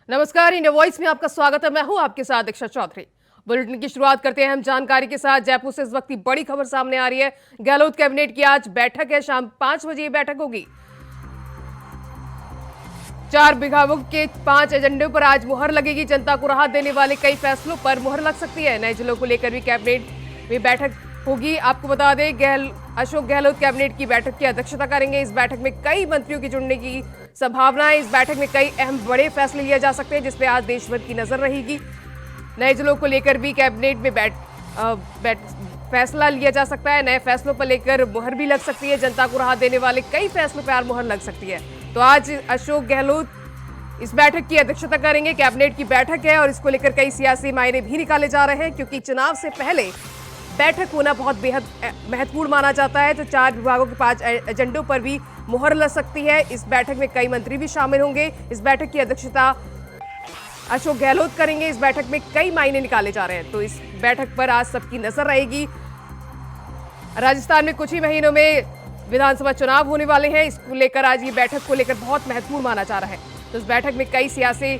नमस्कार, India voice में आपका स्वागत है। मैं हूं आपके साथ दीक्षा चौधरी। बुलेटिन की शुरुआत करते हैं हम जानकारी के साथ। जयपुर से इस वक्त की बड़ी खबर सामने आ रही है। गहलोत कैबिनेट की आज बैठक है, शाम 5 बजे ये बैठक होगी। 4 विभागों के 5 एजेंडों पर आज मुहर लगेगी। जनता को राहत देने वाले कई फैसलों पर मुहर लग सकती है। नए जिलों को लेकर भी कैबिनेट में बैठक होगी। आपको बता दें, अशोक गहलोत कैबिनेट की बैठक की अध्यक्षता करेंगे। इस बैठक में कई मंत्रियों की जुड़ने की संभावना है। इस बैठक में कई अहम बड़े फैसले लिए जा सकते हैं, जिसपे आज देश भर की नजर रहेगी। नए जिलों को लेकर भी कैबिनेट में फैसला लिया जा सकता है। नए फैसलों पर लेकर मुहर भी लग सकती है। जनता को राहत देने वाले कई फैसलों पर मुहर लग सकती है। तो आज अशोक गहलोत इस बैठक की अध्यक्षता करेंगे। कैबिनेट की बैठक है और इसको लेकर कई सियासी मायने भी निकाले जा रहे हैं, क्योंकि चुनाव से पहले बैठक होना बहुत बेहद महत्वपूर्ण माना जाता है। तो 4 विभागों के 5 एजेंडों पर भी मुहर लग सकती है। इस बैठक में कई मंत्री भी शामिल होंगे। इस बैठक की अध्यक्षता अशोक गहलोत करेंगे। इस बैठक में कई मायने निकाले जा रहे हैं, तो इस बैठक पर आज सबकी नजर रहेगी। राजस्थान में कुछ ही महीनों में विधानसभा चुनाव होने वाले हैं। इसको लेकर आज ये बैठक को लेकर बहुत महत्वपूर्ण माना जा रहा है। तो इस बैठक में कई सियासी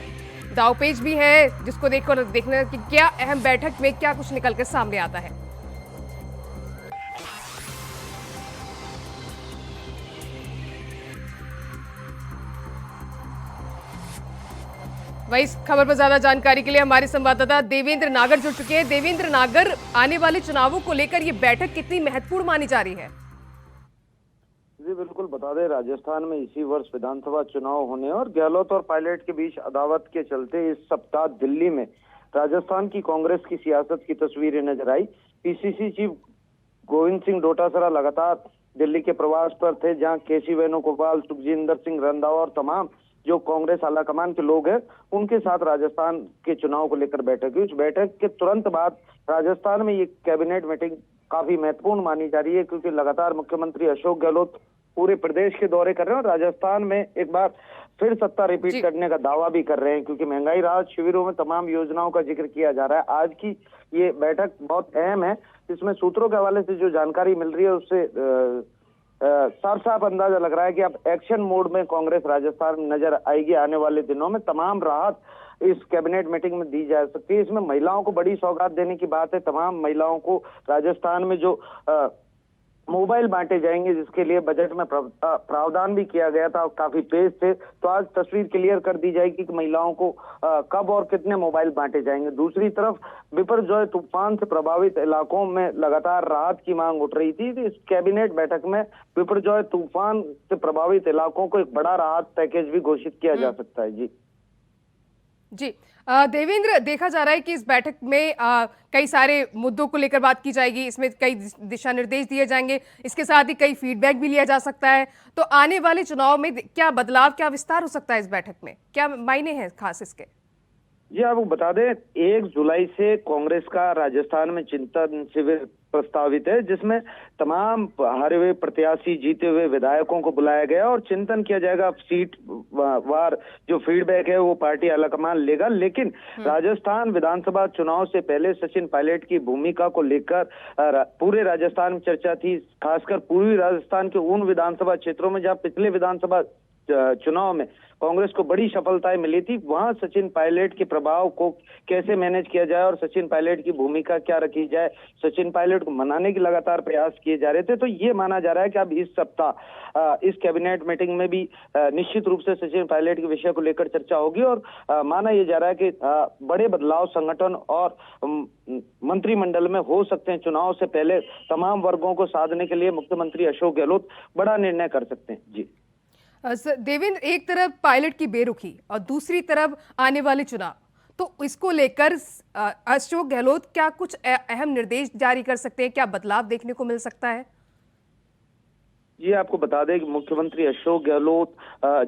दावपेच भी हैं, जिसको देखना कि क्या अहम बैठक में क्या कुछ निकल कर सामने आता है। वही इस खबर पर ज्यादा जानकारी के लिए हमारे संवाददाता देवेंद्र नागर जुड़ चुके हैं। देवेंद्र नागर, आने वाले चुनावों को लेकर ये बैठक कितनी महत्वपूर्ण मानी जा रही है? जी बिल्कुल, बता दें राजस्थान में इसी वर्ष विधानसभा चुनाव होने और गहलोत और पायलट के बीच अदावत के चलते इस सप्ताह दिल्ली में राजस्थान की कांग्रेस की सियासत की तस्वीरें नजर आई। पीसीसी चीफ गोविंद सिंह डोटासरा लगातार दिल्ली के प्रवास पर थे, जहां केसी वेणुगोपाल, सुखजिंदर सिंह रंधावा और तमाम जो कांग्रेस आलाकमान के लोग हैं उनके साथ राजस्थान के चुनाव को लेकर बैठक हुई। उस बैठक के तुरंत बाद राजस्थान में ये कैबिनेट मीटिंग काफी महत्वपूर्ण मानी जा रही है, क्योंकि लगातार मुख्यमंत्री अशोक गहलोत पूरे प्रदेश के दौरे कर रहे हैं और राजस्थान में एक बार फिर सत्ता रिपीट करने का दावा भी कर रहे हैं, क्योंकि महंगाई राहत शिविरों में तमाम योजनाओं का जिक्र किया जा रहा है। आज की ये बैठक बहुत अहम है। इसमें सूत्रों के हवाले से जो जानकारी मिल रही है उससे साफ साफ अंदाजा लग रहा है कि अब एक्शन मोड में कांग्रेस राजस्थान में नजर आएगी। आने वाले दिनों में तमाम राहत इस कैबिनेट मीटिंग में दी जा सकती है। इसमें महिलाओं को बड़ी सौगात देने की बात है। तमाम महिलाओं को राजस्थान में जो मोबाइल बांटे जाएंगे, जिसके लिए बजट में प्रावधान भी किया गया था, काफी पेश थे। तो आज तस्वीर क्लियर कर दी जाएगी कि महिलाओं को कब और कितने मोबाइल बांटे जाएंगे। दूसरी तरफ बिपरजॉय तूफान से प्रभावित इलाकों में लगातार राहत की मांग उठ रही थी। तो इस कैबिनेट बैठक में बिपरजॉय तूफान से प्रभावित इलाकों को एक बड़ा राहत पैकेज भी घोषित किया जा सकता है। जी देवेंद्र, देखा जा रहा है कि इस बैठक में कई सारे मुद्दों को लेकर बात की जाएगी। इसमें कई दिशा निर्देश दिए जाएंगे। इसके साथ ही कई फीडबैक भी लिया जा सकता है। तो आने वाले चुनाव में क्या बदलाव, क्या विस्तार हो सकता है इस बैठक में? क्या मायने हैं खास इसके? जी आपको बता दें, 1 जुलाई से कांग्रेस का राजस्थान में चिंतन शिविर प्रस्तावित है, जिसमें तमाम हारे हुए प्रत्याशी, जीते हुए विधायकों को बुलाया गया और चिंतन किया जाएगा। अब सीट वार जो फीडबैक है वो पार्टी आलाकमान लेगा। लेकिन राजस्थान विधानसभा चुनाव से पहले सचिन पायलट की भूमिका को लेकर पूरे राजस्थान में चर्चा थी, खासकर पूर्वी राजस्थान के उन विधानसभा क्षेत्रों में जहां पिछले विधानसभा चुनाव में कांग्रेस को बड़ी सफलताएं मिली थी। वहां सचिन पायलट के प्रभाव को कैसे मैनेज किया जाए और सचिन पायलट की भूमिका क्या रखी जाए, सचिन पायलट को मनाने के लगातार प्रयास किए जा रहे थे। तो ये माना जा रहा है कि अब इस सप्ताह इस कैबिनेट मीटिंग में भी निश्चित रूप से सचिन पायलट के विषय को लेकर चर्चा होगी और माना यह जा रहा है कि बड़े बदलाव संगठन और मंत्रिमंडल में हो सकते हैं। चुनाव से पहले तमाम वर्गों को साधने के लिए मुख्यमंत्री अशोक गहलोत बड़ा निर्णय कर सकते हैं। जी देवेंद्र, एक तरफ पायलट की बेरुखी और दूसरी तरफ आने वाले चुनाव, तो इसको लेकर अशोक गहलोत क्या कुछ अहम निर्देश जारी कर सकते हैं? क्या बदलाव देखने को मिल सकता है? जी आपको बता दें कि मुख्यमंत्री अशोक गहलोत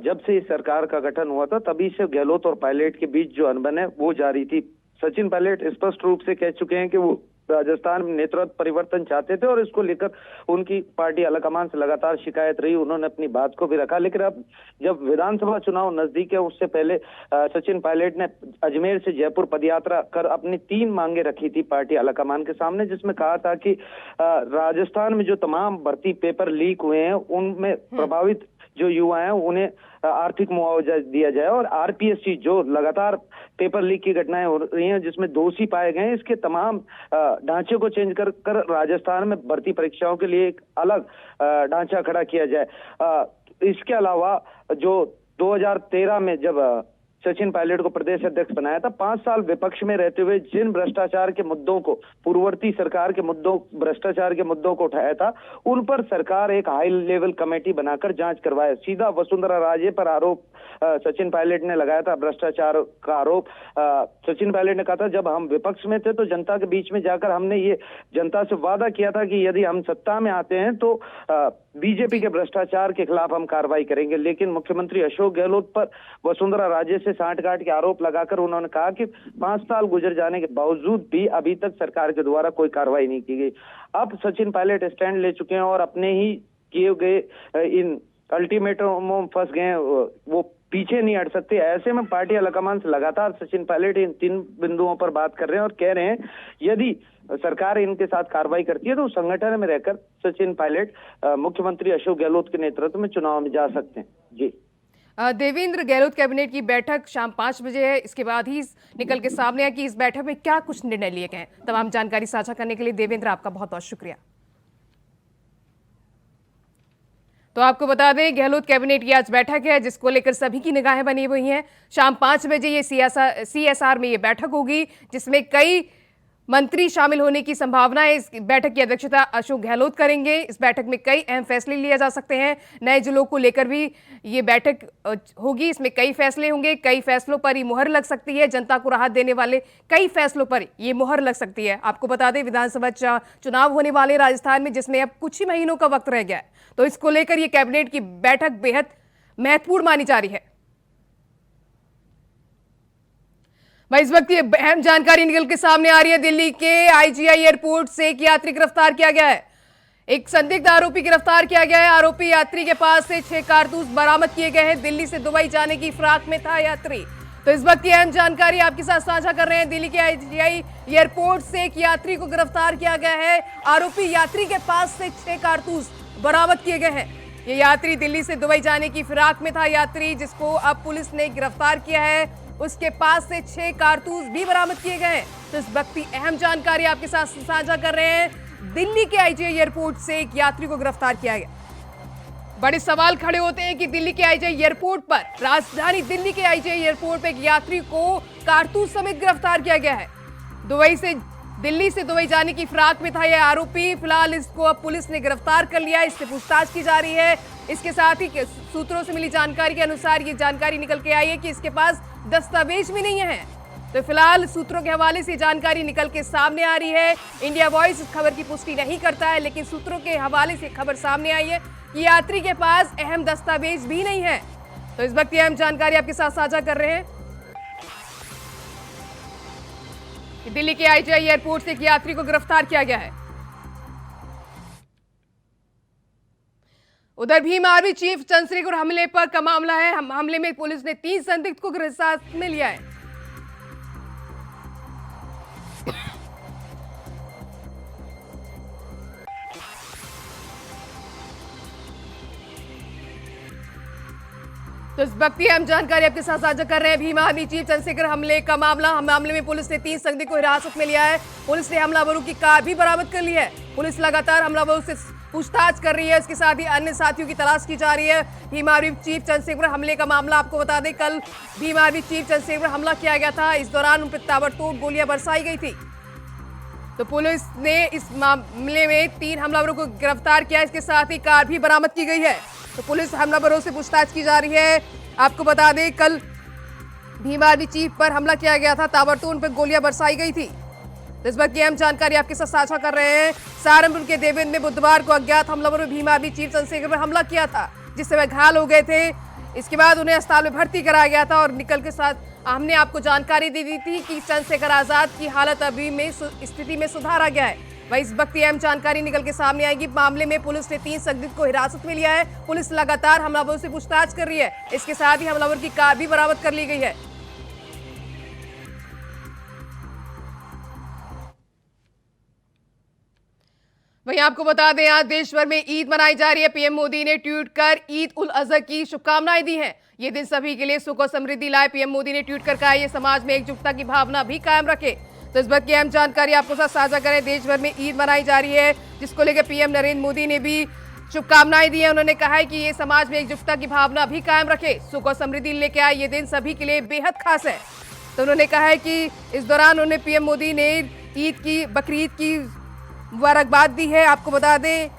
जब से इस सरकार का गठन हुआ था तभी से गहलोत और पायलट के बीच जो अनबन है वो जारी थी। सचिन पायलट स्पष्ट रूप से कह चुके हैं कि वो राजस्थान में नेतृत्व परिवर्तन चाहते थे और इसको लेकर उनकी पार्टी आलाकमान से लगातार शिकायत रही। उन्होंने अपनी बात को भी रखा, लेकिन अब जब विधानसभा चुनाव नजदीक है उससे पहले सचिन पायलट ने अजमेर से जयपुर पदयात्रा कर अपनी 3 मांगे रखी थी पार्टी आलाकमान के सामने, जिसमें कहा था कि राजस्थान में जो तमाम भर्ती पेपर लीक हुए हैं उनमें प्रभावित जो युवा हैं उन्हें आर्थिक मुआवजा दिया जाए। और आरपीएससी जो लगातार पेपर लीक की घटनाएं हो रही हैं जिसमें दोषी पाए गए हैं, इसके तमाम ढांचे को चेंज कर राजस्थान में भर्ती परीक्षाओं के लिए एक अलग ढांचा खड़ा किया जाए। इसके अलावा जो 2013 में जब सचिन पायलट को प्रदेश अध्यक्ष बनाया था, 5 साल विपक्ष में रहते हुए जिन भ्रष्टाचार के मुद्दों को, पूर्ववर्ती सरकार के मुद्दों, भ्रष्टाचार के मुद्दों को उठाया था, उन पर सरकार एक हाई लेवल कमेटी बनाकर जांच करवाए। सीधा वसुंधरा राजे पर आरोप सचिन पायलट ने लगाया था, भ्रष्टाचार का आरोप। सचिन पायलट ने कहा था जब हम विपक्ष में थे तो जनता के बीच में जाकर हमने ये जनता से वादा किया था कि यदि हम सत्ता में आते हैं तो बीजेपी के भ्रष्टाचार के खिलाफ हम कार्रवाई करेंगे। लेकिन मुख्यमंत्री अशोक गहलोत पर वसुंधरा राजे से सांठगांठ के आरोप लगाकर उन्होंने कहा कि 5 साल गुजर जाने के बावजूद भी अभी तक सरकार के द्वारा कोई कार्रवाई नहीं की गई। अब सचिन पायलट स्टैंड ले चुके हैं और अपने ही किए गए इन अल्टीमेटमों में फंस गए, वो पीछे नहीं हट सकते। ऐसे में पार्टी हाईकमान से लगातार सचिन पायलट इन 3 बिंदुओं पर बात कर रहे हैं और कह रहे हैं यदि सरकार इनके साथ कार्रवाई करती है तो संगठन में रहकर सचिन पायलट मुख्यमंत्री अशोक गहलोत के नेतृत्व में चुनाव में जा सकते हैं। जी देवेंद्र, गहलोत कैबिनेट की बैठक शाम 5 बजे है, इसके बाद ही निकल के सामने है कि इस बैठक में क्या कुछ निर्णय लिए गए हैं। तमाम जानकारी साझा करने के लिए देवेंद्र आपका बहुत बहुत शुक्रिया। तो आपको बता दें गहलोत कैबिनेट की आज बैठक है जिसको लेकर सभी की निगाहें बनी हुई हैं। शाम 5 बजे ये सीएसआर में ये बैठक होगी जिसमें कई मंत्री शामिल होने की संभावना है। इस बैठक की अध्यक्षता अशोक गहलोत करेंगे। इस बैठक में कई अहम फैसले लिए जा सकते हैं। नए जिलों को लेकर भी ये बैठक होगी, इसमें कई फैसले होंगे। कई फैसलों पर ही मुहर लग सकती है। जनता को राहत देने वाले कई फैसलों पर ये मुहर लग सकती है। आपको बता दें विधानसभा चुनाव होने वाले राजस्थान में, जिसमें अब कुछ ही महीनों का वक्त रह गया है, तो इसको लेकर ये कैबिनेट की बैठक बेहद महत्वपूर्ण मानी जा रही है। भाई इस वक्त ये अहम जानकारी निकल के सामने आ रही है। दिल्ली के आईजीआई एयरपोर्ट से एक यात्री गिरफ्तार किया गया है। एक संदिग्ध आरोपी गिरफ्तार किया गया है। आरोपी यात्री के पास से 6 कारतूस बरामद किए गए हैं। दिल्ली से दुबई जाने की फिराक में था यात्री। तो इस वक्त की अहम जानकारी आपके साथ साझा कर रहे हैं। दिल्ली के आईजीआई एयरपोर्ट से एक यात्री को गिरफ्तार किया गया है। आरोपी यात्री के पास से 6 कारतूस बरामद किए गए हैं। ये यात्री दिल्ली से दुबई जाने की फिराक में था यात्री, जिसको अब पुलिस ने गिरफ्तार किया है। उसके पास से 6 कारतूस भी बरामद किए गए हैं। तो इस वक्त की अहम जानकारी आपके साथ साझा कर रहे हैं। दिल्ली के आईजीआई एयरपोर्ट से एक यात्री को गिरफ्तार किया गया। बड़े सवाल खड़े होते हैं कि दिल्ली के आईजीआई एयरपोर्ट पर, राजधानी दिल्ली के आईजीआई एयरपोर्ट पर एक यात्री को कारतूस समेत गिरफ्तार किया गया है। दिल्ली से दुबई जाने की फिराक में था यह आरोपी। फिलहाल इसको अब पुलिस ने गिरफ्तार कर लिया है। इससे पूछताछ की जा रही है। इसके साथ ही सूत्रों से मिली जानकारी के अनुसार ये जानकारी निकल के आई है कि इसके पास दस्तावेज भी नहीं है। तो फिलहाल सूत्रों के हवाले से जानकारी निकल के सामने आ रही है। इंडिया वॉइस इस खबर की पुष्टि नहीं करता है, लेकिन सूत्रों के हवाले से खबर सामने आई है कि यात्री के पास अहम दस्तावेज भी नहीं है। तो इस वक्त अहम जानकारी आपके साथ साझा कर रहे हैं। दिल्ली के आईजीआई एयरपोर्ट से एक यात्री को गिरफ्तार किया गया है। उधर भीम आर्मी चीफ चंद्रशेखर हमले पर का मामला है। हमले में पुलिस ने 3 संदिग्ध को हिरासत में लिया है। तो इस वक्त हम जानकारी आपके साथ साझा कर रहे हैं। भीम आर्मी चीफ चंद्रशेखर हमले का मामले में पुलिस ने 3 संदिग्ध को हिरासत में लिया है। पुलिस ने हमलावरों की कार भी बरामद कर ली है। पुलिस लगातार हमलावरों से पूछताछ कर रही है। इसके साथ ही अन्य साथियों की तलाश की जा रही है। भीम आर्मी चीफ चंद्रशेखर हमले का मामला आपको बता दें, कल भीम आर्मी चीफ चंद्रशेखर हमला किया गया था। इस दौरान उन पर ताबड़तोड़ गोलियां बरसाई गई थी। तो पुलिस ने इस मामले में 3 हमलावरों को गिरफ्तार किया। इसके साथ ही कार भी बरामद की गई है। तो पुलिस हमलावरों से पूछताछ की जा रही है। आपको बता दें कल भीम आर्मी चीफ पर हमला किया गया था, ताबड़तोड़ उन पर गोलियां बरसाई गई थी। तो इस वक्त की अहम जानकारी आपके साथ साझा कर रहे हैं। सहारनपुर के देवेंद्र में बुधवार को अज्ञात हमलावरों ने भीम आर्मी चीफ चंद्रशेखर पर हमला किया था, जिससे वह घायल हो गए थे। इसके बाद उन्हें अस्पताल में भर्ती कराया गया था और निकल के साथ हमने आपको जानकारी दे दी थी कि चंद्रशेखर आजाद की हालत अभी में स्थिति में सुधार आ गया है। वही इस वक्त अहम जानकारी निकल के सामने आएगी। मामले में पुलिस ने 3 संदिग्ध को हिरासत में लिया है। पुलिस लगातार हमलावरों से पूछताछ कर रही है। इसके साथ ही हमलावर की कार भी बरामद कर ली गई है। वहीं आपको बता दें आज देश भर में ईद मनाई जा रही है। पीएम मोदी ने ट्वीट कर ईद उल अजहा की शुभकामनाएं दी हैं। ये दिन सभी के लिए सुख और समृद्धि लाए। पीएम मोदी ने ट्वीट कर कहा ये समाज में एकजुटता की भावना भी कायम रखे। तो इस बात की अहम जानकारी आपको साथ साझा करें। देश भर में ईद मनाई जा रही है, जिसको लेकर पीएम नरेंद्र मोदी ने भी शुभकामनाएं दी है। उन्होंने कहा है कि ये समाज में एकजुटता की भावना भी कायम रखे, सुख और समृद्धि लेके आए। ये दिन सभी के लिए बेहद खास है। तो उन्होंने कहा है कि इस दौरान उन्हें पीएम मोदी ने ईद की बकरीद की मुबारकबाद दी है। आपको बता दें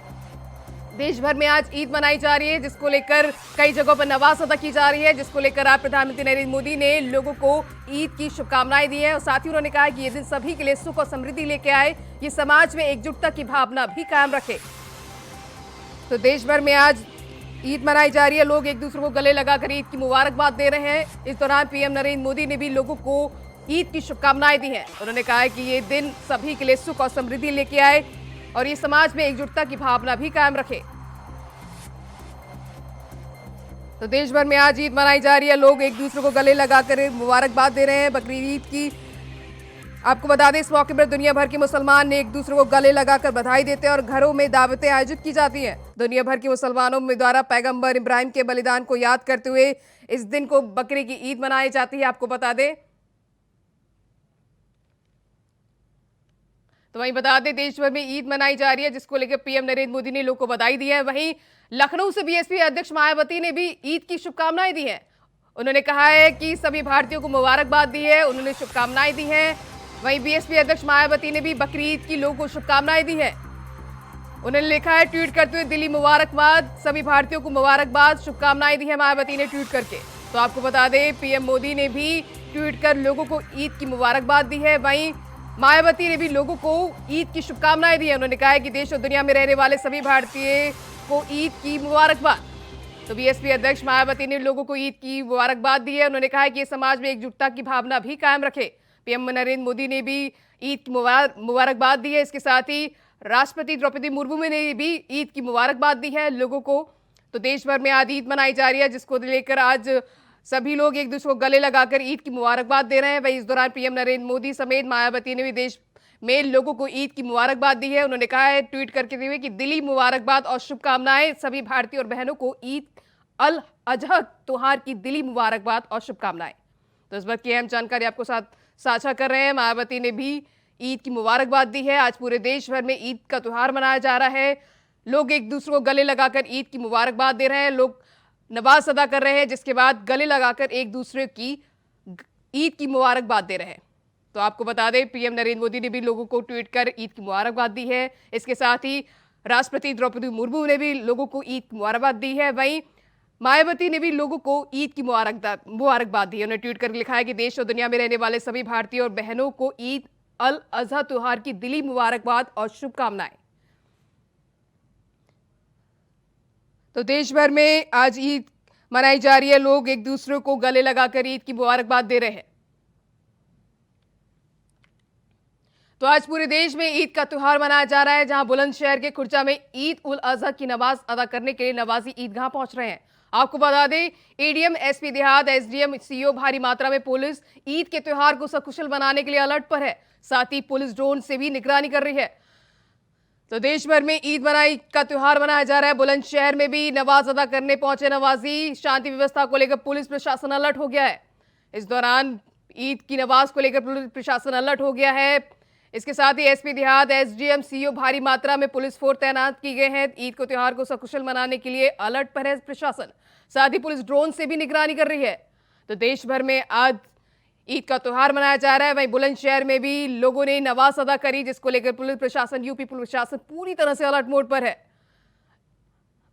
देश भर में आज ईद मनाई जा रही है, जिसको लेकर कई जगहों पर नमाज अदा की जा रही है, जिसको लेकर आप प्रधानमंत्री नरेंद्र मोदी ने लोगों को ईद की शुभकामनाएं दी हैं। और साथ ही उन्होंने कहा कि ये दिन सभी के लिए सुख और समृद्धि लेके आए, ये समाज में एकजुटता की भावना भी कायम रखे। तो देश भर में आज ईद मनाई जा रही है, लोग एक दूसरे को गले लगाकर ईद की मुबारकबाद दे रहे हैं। इस दौरान पीएम नरेंद्र मोदी ने भी लोगों को ईद की शुभकामनाएं दी हैं। उन्होंने कहा है कि ये दिन सभी के लिए सुख और समृद्धि लेके आए और ये समाज में एकजुटता की भावना भी कायम रखे। तो देश भर में आज ईद मनाई जा रही है, लोग एक दूसरे को गले लगाकर मुबारकबाद दे रहे हैं बकरीद ईद की। आपको बता दें इस मौके पर दुनिया भर के मुसलमान ने एक दूसरे को गले लगाकर बधाई देते हैं और घरों में दावतें आयोजित की जाती हैं। दुनिया भर के मुसलमानों में द्वारा पैगंबर इब्राहिम के बलिदान को याद करते हुए इस दिन को बकरे की ईद मनाई जाती है। आपको बता दें तो वहीं बता दें देश भर में ईद मनाई जा रही है, जिसको लेकर पीएम नरेंद्र मोदी ने लोगों को बधाई दी है। वहीं लखनऊ से बीएसपी अध्यक्ष मायावती ने भी ईद की शुभकामनाएं दी हैं। उन्होंने कहा है कि सभी भारतीयों को मुबारकबाद दी है, उन्होंने शुभकामनाएं दी हैं। वहीं बीएसपी अध्यक्ष मायावती ने भी बकरीद की लोगों को शुभकामनाएं दी है। उन्होंने लिखा है ट्वीट करते हुए दिली मुबारकबाद, सभी भारतीयों को मुबारकबाद, शुभकामनाएं दी है मायावती ने ट्वीट करके। तो आपको बता दें पीएम मोदी ने भी ट्वीट कर लोगों को ईद की मुबारकबाद दी है। वहीं मायावती ने भी लोगों को ईद की शुभकामनाएं दी है। उन्होंने कहा है कि देश और दुनिया में रहने वाले सभी भारतीय को ईद की मुबारकबाद। तो बीएसपी अध्यक्ष मायावती ने लोगों को ईद की मुबारकबाद दी है। उन्होंने कहा है कि ये समाज में एकजुटता की भावना भी कायम रखे। पीएम नरेंद्र मोदी ने भी ईद की मुबारकबाद दी है। इसके साथ ही राष्ट्रपति द्रौपदी मुर्मू ने भी ईद की मुबारकबाद दी है लोगों को। तो देश भर में आज ईद मनाई जा रही है, जिसको लेकर आज सभी लोग एक दूसरे को गले लगाकर ईद की मुबारकबाद दे रहे हैं। वहीं इस दौरान पीएम नरेंद्र मोदी समेत मायावती ने भी देश में लोगों को ईद की मुबारकबाद दी है। उन्होंने कहा है ट्वीट करके हुए कि दिली मुबारकबाद और शुभकामनाएं, सभी भारतीय और बहनों को ईद अल अजहा त्योहार की दिली मुबारकबाद और शुभकामनाएं। तो इस बात की अहम जानकारी आपको साथ साझा कर रहे हैं। मायावती ने भी ईद की मुबारकबाद दी है। आज पूरे देश भर में ईद का त्योहार मनाया जा रहा है, लोग एक दूसरे को गले लगाकर ईद की मुबारकबाद दे रहे हैं, लोग नमाज अदा कर रहे हैं, जिसके बाद गले लगाकर एक दूसरे की ईद की मुबारकबाद दे रहे हैं। तो आपको बता दें पीएम नरेंद्र मोदी ने भी लोगों को ट्वीट कर ईद की मुबारकबाद दी है। इसके साथ ही राष्ट्रपति द्रौपदी मुर्मू ने भी लोगों को ईद की मुबारकबाद दी है। वहीं मायावती ने भी लोगों को ईद की मुबारकबाद दी है। उन्होंने ट्वीट कर लिखा है कि देश और दुनिया में रहने वाले सभी भारतीय और बहनों को ईद अल अजहा त्योहार की दिली मुबारकबाद और शुभकामनाएं। तो देश भर में आज ईद मनाई जा रही है, लोग एक दूसरे को गले लगाकर ईद की मुबारकबाद दे रहे हैं। तो आज पूरे देश में ईद का त्योहार मनाया जा रहा है, जहां बुलंदशहर के खुर्जा में ईद उल अजहा की नमाज अदा करने के लिए नवाजी ईदगाह पहुंच रहे हैं। आपको बता दें एडीएम, एसपी देहात, एसडीएम, सीओ भारी मात्रा में पुलिस ईद के त्योहार को सकुशल बनाने के लिए अलर्ट पर है। साथ ही पुलिस ड्रोन से भी निगरानी कर रही है। तो देश भर में ईद मनाई का त्योहार मनाया जा रहा है। बुलंदशहर में भी नमाज अदा करने पहुंचे नवाजी। शांति व्यवस्था को लेकर पुलिस प्रशासन अलर्ट हो गया है। इस दौरान ईद की नमाज को लेकर पुलिस प्रशासन अलर्ट हो गया है। इसके साथ ही एसपी देहात, एसडीएम, सीओ भारी मात्रा में पुलिस फोर्स तैनात की गए हैं। ईद को त्योहार को सकुशल मनाने के लिए अलर्ट पर है प्रशासन। साथ ही पुलिस ड्रोन से भी निगरानी कर रही है। तो देश भर में आज ईद का त्योहार मनाया जा रहा है। वहीं बुलंदशहर में भी लोगों ने नमाज अदा करी, जिसको लेकर पुलिस प्रशासन, यूपी पुलिस प्रशासन पूरी तरह से अलर्ट मोड पर है।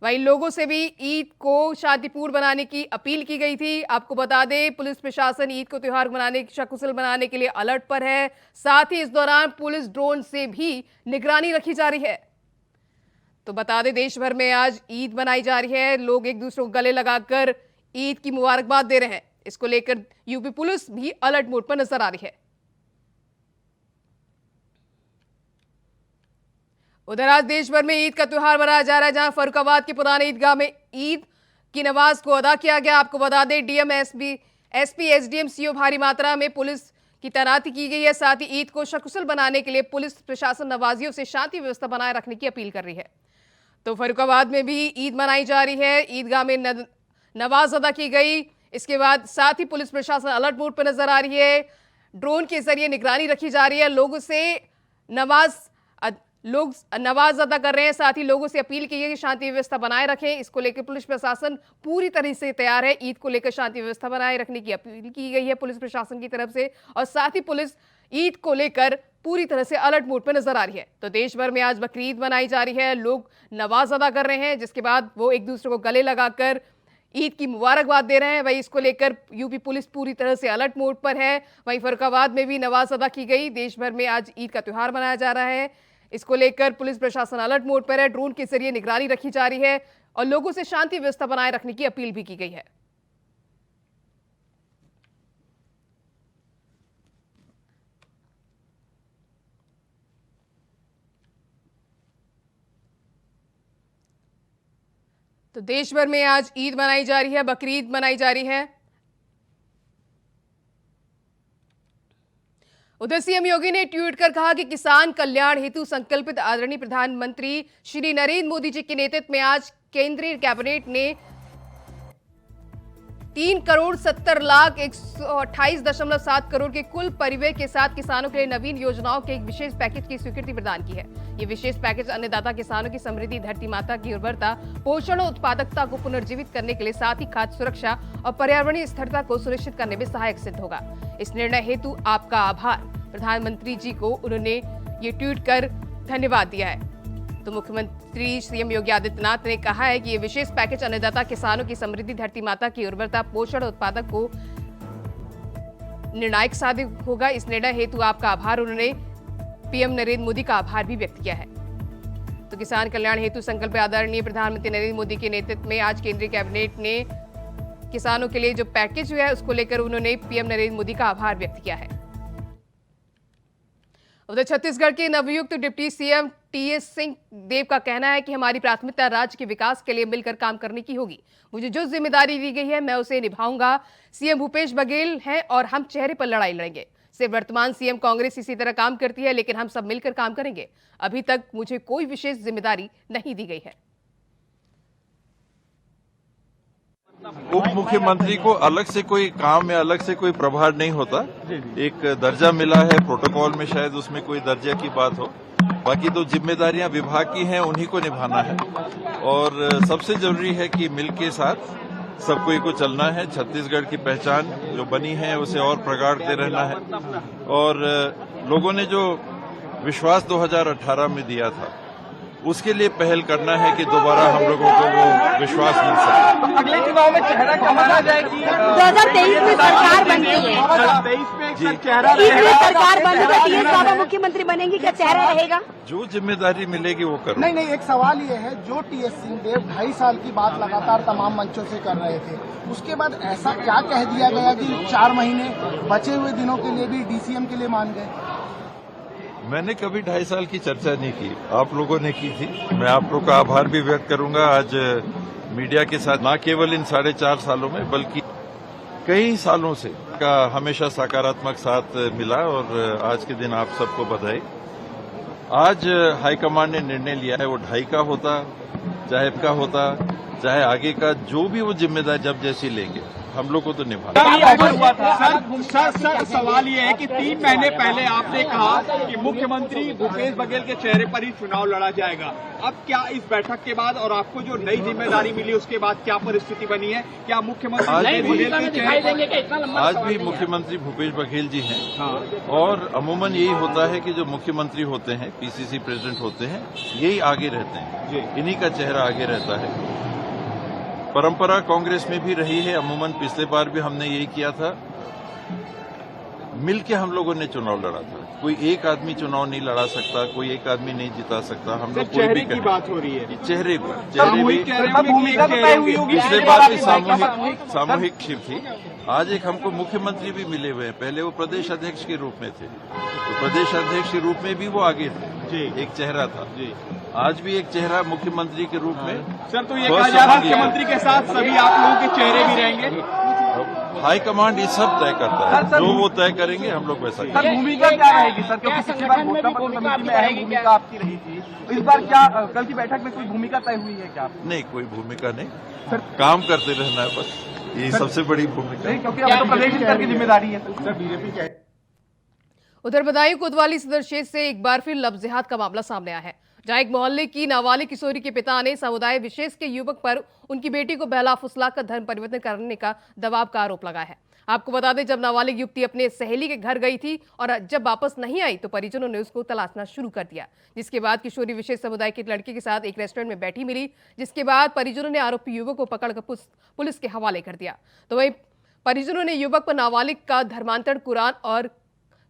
वहीं लोगों से भी ईद को शांतिपूर्ण बनाने की अपील की गई थी। आपको बता दें पुलिस प्रशासन ईद को त्योहार मनाने, सकुशल बनाने के लिए अलर्ट पर है। साथ ही इस दौरान पुलिस ड्रोन से भी निगरानी रखी जा रही है। तो बता दें देश भर में आज ईद मनाई जा रही है, लोग एक दूसरे को गले लगाकर ईद की मुबारकबाद दे रहे हैं। इसको लेकर यूपी पुलिस भी अलर्ट मोड पर नजर आ रही है। उधर आज देश भर में ईद का त्योहार मनाया जा रहा है, जहां फर्रुखाबाद की पुरानी ईदगाह में ईद की नमाज को अदा किया गया। आपको बता दें डीएम, एसपी, एसडीएम, सीओ भारी मात्रा में पुलिस की तैनाती की गई है। साथ ही ईद को सकुशल बनाने के लिए पुलिस प्रशासन नवाजियों से शांति व्यवस्था बनाए रखने की अपील कर रही है। तो फर्रुखाबाद में भी ईद मनाई जा रही है, ईदगाह में नमाज अदा की गई। इसके बाद साथ ही पुलिस प्रशासन अलर्ट मोड पर नजर आ रही है, ड्रोन के जरिए निगरानी रखी जा रही है, लोग नमाज अदा कर रहे हैं। साथ ही लोगों से अपील की है कि शांति व्यवस्था बनाए रखें। इसको लेकर पुलिस प्रशासन पूरी तरह से तैयार है। ईद को लेकर शांति व्यवस्था बनाए रखने की अपील की गई है पुलिस प्रशासन की तरफ से, और साथ ही पुलिस ईद को लेकर पूरी तरह से अलर्ट मोड पर नजर आ रही है। तो देश भर में आज बकरीद मनाई जा रही है, लोग नमाज अदा कर रहे हैं, जिसके बाद वो एक दूसरे को गले लगाकर ईद की मुबारकबाद दे रहे हैं। वहीं इसको लेकर यूपी पुलिस पूरी तरह से अलर्ट मोड पर है। वहीं फर्रुखाबाद में भी नमाज अदा की गई। देश भर में आज ईद का त्योहार मनाया जा रहा है। इसको लेकर पुलिस प्रशासन अलर्ट मोड पर है, ड्रोन के जरिए निगरानी रखी जा रही है और लोगों से शांति व्यवस्था बनाए रखने की अपील भी की गई है। तो देश भर में आज ईद मनाई जा रही है, बकरीद मनाई जा रही है। उधर सीएम योगी ने ट्वीट कर कहा कि किसान कल्याण हेतु संकल्पित आदरणीय प्रधानमंत्री श्री नरेंद्र मोदी जी के नेतृत्व में आज केंद्रीय कैबिनेट ने 3,70,128.7 करोड़ के कुल परिव्यय के साथ किसानों के लिए नवीन योजनाओं के एक विशेष पैकेज की स्वीकृति प्रदान की है। ये विशेष पैकेज अन्नदाता किसानों की समृद्धि, धरती माता की उर्वरता, पोषण और उत्पादकता को पुनर्जीवित करने के लिए, साथ ही खाद्य सुरक्षा और पर्यावरणीय स्थिरता को सुनिश्चित करने में सहायक सिद्ध होगा। इस निर्णय हेतु आपका आभार। प्रधानमंत्री जी को उन्होंने ये ट्वीट कर धन्यवाद दिया है। तो मुख्यमंत्री सीएम योगी आदित्यनाथ ने कहा है कि ये विशेष पैकेज अन्नदाता किसानों की समृद्धि, धरती माता की उर्वरता, पोषण और उत्पादक को निर्णायक साबित होगा। इस निर्णय हेतु आपका आभार। उन्होंने पीएम नरेंद्र मोदी का आभार भी व्यक्त किया है। तो किसान कल्याण हेतु संकल्प आदरणीय प्रधानमंत्री नरेंद्र मोदी के नेतृत्व में आज केंद्रीय कैबिनेट ने किसानों के लिए जो पैकेज हुआ है उसको लेकर उन्होंने पीएम नरेंद्र मोदी का आभार व्यक्त किया है। उधर छत्तीसगढ़ के नवयुक्त डिप्टी सीएम टीएस सिंहदेव का कहना है कि हमारी प्राथमिकता राज्य के विकास के लिए मिलकर काम करने की होगी। मुझे जो जिम्मेदारी दी गई है मैं उसे निभाऊंगा। सीएम भूपेश बघेल हैं और हम चेहरे पर लड़ाई लड़ेंगे। सिर्फ वर्तमान सीएम कांग्रेस इसी तरह काम करती है, लेकिन हम सब मिलकर काम करेंगे। अभी तक मुझे कोई विशेष जिम्मेदारी नहीं दी गई है। उप मुख्यमंत्री को अलग से कोई काम में अलग से कोई प्रभार नहीं होता। एक दर्जा मिला है प्रोटोकॉल में, शायद उसमें कोई दर्जे की बात हो। बाकी तो जिम्मेदारियां विभाग की हैं, उन्हीं को निभाना है। और सबसे जरूरी है कि मिल के साथ सबको को चलना है। छत्तीसगढ़ की पहचान जो बनी है उसे और प्रगाढ़ते रहना है। और लोगों ने जो विश्वास 2018 में दिया था उसके लिए पहल करना है कि दोबारा हम लोगों को वो विश्वास मिल सके। अगले चुनाव में चेहरा क्या माना जाएगी? 2023 में सरकार बनती है, 2023 में चेहरा सरकार बनेगा, टीएस बाबा मुख्यमंत्री बनेंगे, क्या चेहरा रहेगा? जो जिम्मेदारी मिलेगी वो करो। नहीं, एक सवाल ये है, जो टीएस सिंहदेव 2.5 साल की बात लगातार तमाम मंचों से कर रहे थे, उसके बाद ऐसा क्या कह दिया गया कि 4 महीने बचे हुए दिनों के लिए भी डीसीएम के लिए मान गए? मैंने कभी 2.5 साल की चर्चा नहीं की, आप लोगों ने की थी। मैं आप लोगों का आभार भी व्यक्त करूंगा आज मीडिया के साथ, न केवल इन 4.5 सालों में बल्कि कई सालों से का हमेशा सकारात्मक साथ मिला। और आज के दिन आप सबको बधाई। आज हाईकमान ने निर्णय लिया है, वो 2.5 का होता, चाहे का होता, चाहे आगे का, जो भी वो जिम्मेदारी जब जैसी लेंगे हम लोग को तो निभाना। सर सवाल ये है कि 3 महीने पहले आपने कहा कि मुख्यमंत्री भूपेश बघेल के चेहरे पर ही चुनाव लड़ा जाएगा। अब क्या इस बैठक के बाद और आपको जो नई जिम्मेदारी मिली उसके बाद क्या परिस्थिति बनी है? क्या मुख्यमंत्री आज भी मुख्यमंत्री भूपेश बघेल जी हैं। और अमूमन यही होता है कि जो मुख्यमंत्री होते हैं, पीसीसी प्रेसिडेंट होते हैं, यही आगे रहते हैं, इन्हीं का चेहरा आगे रहता है। परंपरा कांग्रेस में भी रही है। अमूमन पिछले बार भी हमने यही किया था, मिलके हम लोगों ने चुनाव लड़ा था। कोई एक आदमी चुनाव नहीं लड़ा सकता, कोई एक आदमी नहीं जिता सकता। हम लोग कोई भी की बात हो रही है, चेहरे पर पिछले बार भी सामूहिक शिव थी। आज एक हमको मुख्यमंत्री भी मिले हुए हैं। पहले वो प्रदेश अध्यक्ष के रूप में थे, तो प्रदेश अध्यक्ष के रूप में भी वो आगे थे, एक चेहरा था। आज भी एक चेहरा मुख्यमंत्री के रूप में। सर, तो ये कहा जा रहा है मुख्यमंत्री के साथ सभी आप लोगों के चेहरे भी रहेंगे? हाईकमांड ये सब तय करता है, जो वो तय करेंगे हम लोग वैसा सर भूमिका क्या रहेगी सर, क्योंकि पिछली बार घोषणा पत्र समिति में अहम भूमिका आपकी रही थी, तो इस बार क्या कल की बैठक में कोई भूमिका तय हुई है क्या? नहीं, कोई भूमिका नहीं, काम करते रहना है बस, ये सबसे बड़ी भूमिका है। क्योंकि अब तो प्रदेश स्तर की जिम्मेदारी है सर। बीजेपी क्या उधर बदायूं कोतवाली सदर क्षेत्र से एक बार फिर लव जिहाद का मामला सामने आया है, जहां एक मोहल्ले की नाबालिग किशोरी के पिता ने समुदाय विशेष के युवक पर उनकी बेटी को बहला फुसलाकर धर्म परिवर्तन करने का दबाव का आरोप लगाया है। आपको बता दें, जब नाबालिग युवती अपने सहेली के घर गई थी और जब वापस नहीं आई तो परिजनों ने उसको तलाशना शुरू कर दिया, जिसके बाद किशोरी विशेष समुदाय के लड़के के साथ एक रेस्टोरेंट में बैठी मिली, जिसके बाद परिजनों ने आरोपी युवक को पकड़कर पुलिस के हवाले कर दिया। तो वहीं परिजनों ने युवक पर नाबालिग का धर्मांतरण, कुरान और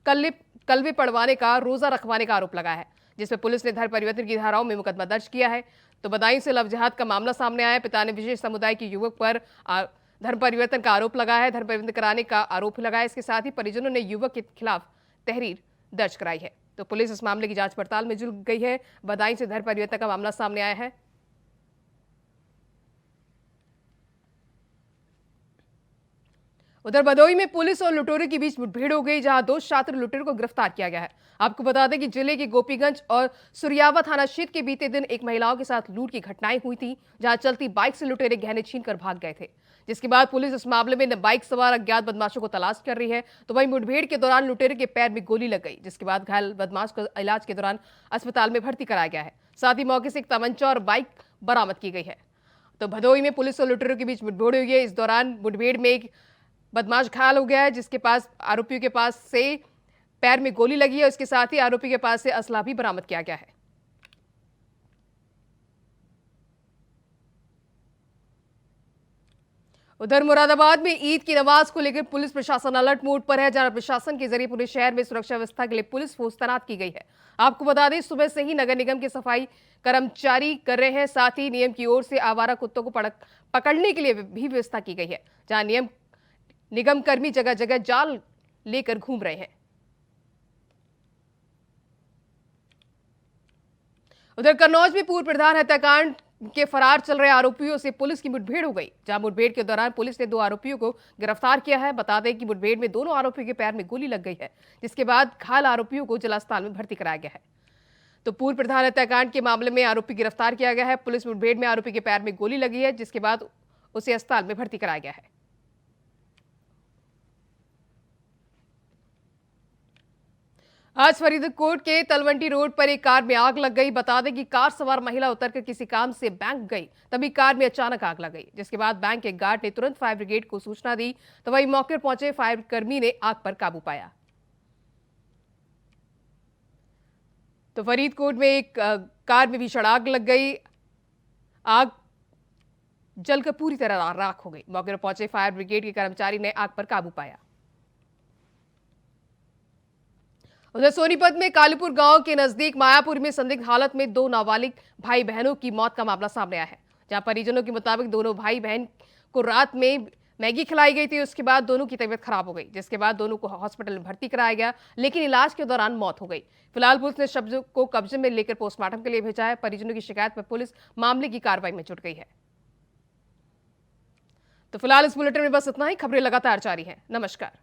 कलवे पढ़वाने का, रोजा रखवाने का आरोप लगाया है, जिसमें पुलिस ने धर्म परिवर्तन की धाराओं में मुकदमा दर्ज किया है। तो बदायूं से लव जिहाद का मामला सामने आया। पिता ने विशेष समुदाय के युवक पर धर्म परिवर्तन का आरोप लगाया है, धर्म परिवर्तन कराने का आरोप लगाया। इसके साथ ही परिजनों ने युवक के खिलाफ तहरीर दर्ज कराई है। तो पुलिस इस मामले की जांच पड़ताल में जुट गई है। बदायूं से धर्म परिवर्तन का मामला सामने आया है। उधर भदोही में पुलिस और लुटेरों के बीच मुठभेड़ हो गई, जहां 2 छात्र लुटेरों को गिरफ्तार किया गया है। आपको बता दें कि जिले के गोपीगंज और सुरियावा थाना क्षेत्र के बीते दिन एक महिलाओं के साथ लूट की घटनाएं हुई थी, जहां चलती बाइक से लुटेरे गहने छीनकर भाग गए थे, जिसके बाद पुलिस इस मामले में बाइक सवार अज्ञात बदमाशों को तलाश कर रही है। तो वहीं मुठभेड़ के दौरान लुटेरे के पैर में गोली लग गई, जिसके बाद घायल बदमाश को इलाज के दौरान अस्पताल में भर्ती कराया गया है। साथ ही मौके से एक तमंचा और बाइक बरामद की गई है। तो भदोही में पुलिस और लुटेरों के बीच मुठभेड़ हुई है। इस दौरान मुठभेड़ में एक बदमाश घायल हो गया है, जिसके पास आरोपियों के पास से पैर में गोली लगी है। इसके साथ ही आरोपी के पास से असला भी बरामद किया गया है। उधर मुरादाबाद में ईद की नमाज को लेकर पुलिस प्रशासन अलर्ट मोड पर है, जहां प्रशासन के जरिए पूरे शहर में सुरक्षा व्यवस्था के लिए पुलिस फोर्स तैनात की गई है। आपको बता दें, सुबह से ही नगर निगम के सफाई कर्मचारी कर रहे हैं। साथ ही निगम की ओर से आवारा कुत्तों को पकड़ने के लिए भी व्यवस्था की गई है, जहां निगम कर्मी जगह जगह जाल लेकर घूम रहे हैं। उधर कन्नौज में पूर्व प्रधान हत्याकांड के फरार चल रहे आरोपियों से पुलिस की मुठभेड़ हो गई, जहां मुठभेड़ के दौरान पुलिस ने 2 आरोपियों को गिरफ्तार किया है। बता दें कि मुठभेड़ में दोनों आरोपियों के पैर में गोली लग गई है, जिसके बाद घायल आरोपियों को जिला अस्पताल में भर्ती कराया गया है। तो पूर्व प्रधान हत्याकांड के मामले में आरोपी गिरफ्तार किया गया है। पुलिस मुठभेड़ में आरोपी के पैर में गोली लगी है, जिसके बाद उसे अस्पताल में भर्ती कराया गया है। आज फरीदकोट के तलवंडी रोड पर एक कार में आग लग गई। बता दें कि कार सवार महिला उतरकर किसी काम से बैंक गई, तभी कार में अचानक आग लग गई, जिसके बाद बैंक के गार्ड ने तुरंत फायर ब्रिगेड को सूचना दी। तो वहीं मौके पर पहुंचे फायर कर्मी ने आग पर काबू पाया। तो फरीदकोट में एक कार में भीषण आग लग गई। आग जलकर पूरी तरह राख हो गई। मौके पर पहुंचे फायर ब्रिगेड के कर्मचारी ने आग पर काबू पाया। उधर सोनीपत में कालीपुर गांव के नजदीक मायापुर में संदिग्ध हालत में 2 नाबालिग भाई बहनों की मौत का मामला सामने आया है, जहां परिजनों के मुताबिक दोनों भाई बहन को रात में मैगी खिलाई गई थी। उसके बाद दोनों की तबीयत खराब हो गई, जिसके बाद दोनों को हॉस्पिटल में भर्ती कराया गया, लेकिन इलाज के दौरान मौत हो गई। फिलहाल पुलिस ने शव को कब्जे में लेकर पोस्टमार्टम के लिए भेजा है। परिजनों की शिकायत पर पुलिस मामले की कार्रवाई में जुट गई है। तो फिलहाल इस बुलेटिन में बस इतना ही। खबरें लगातार जारी हैं। नमस्कार।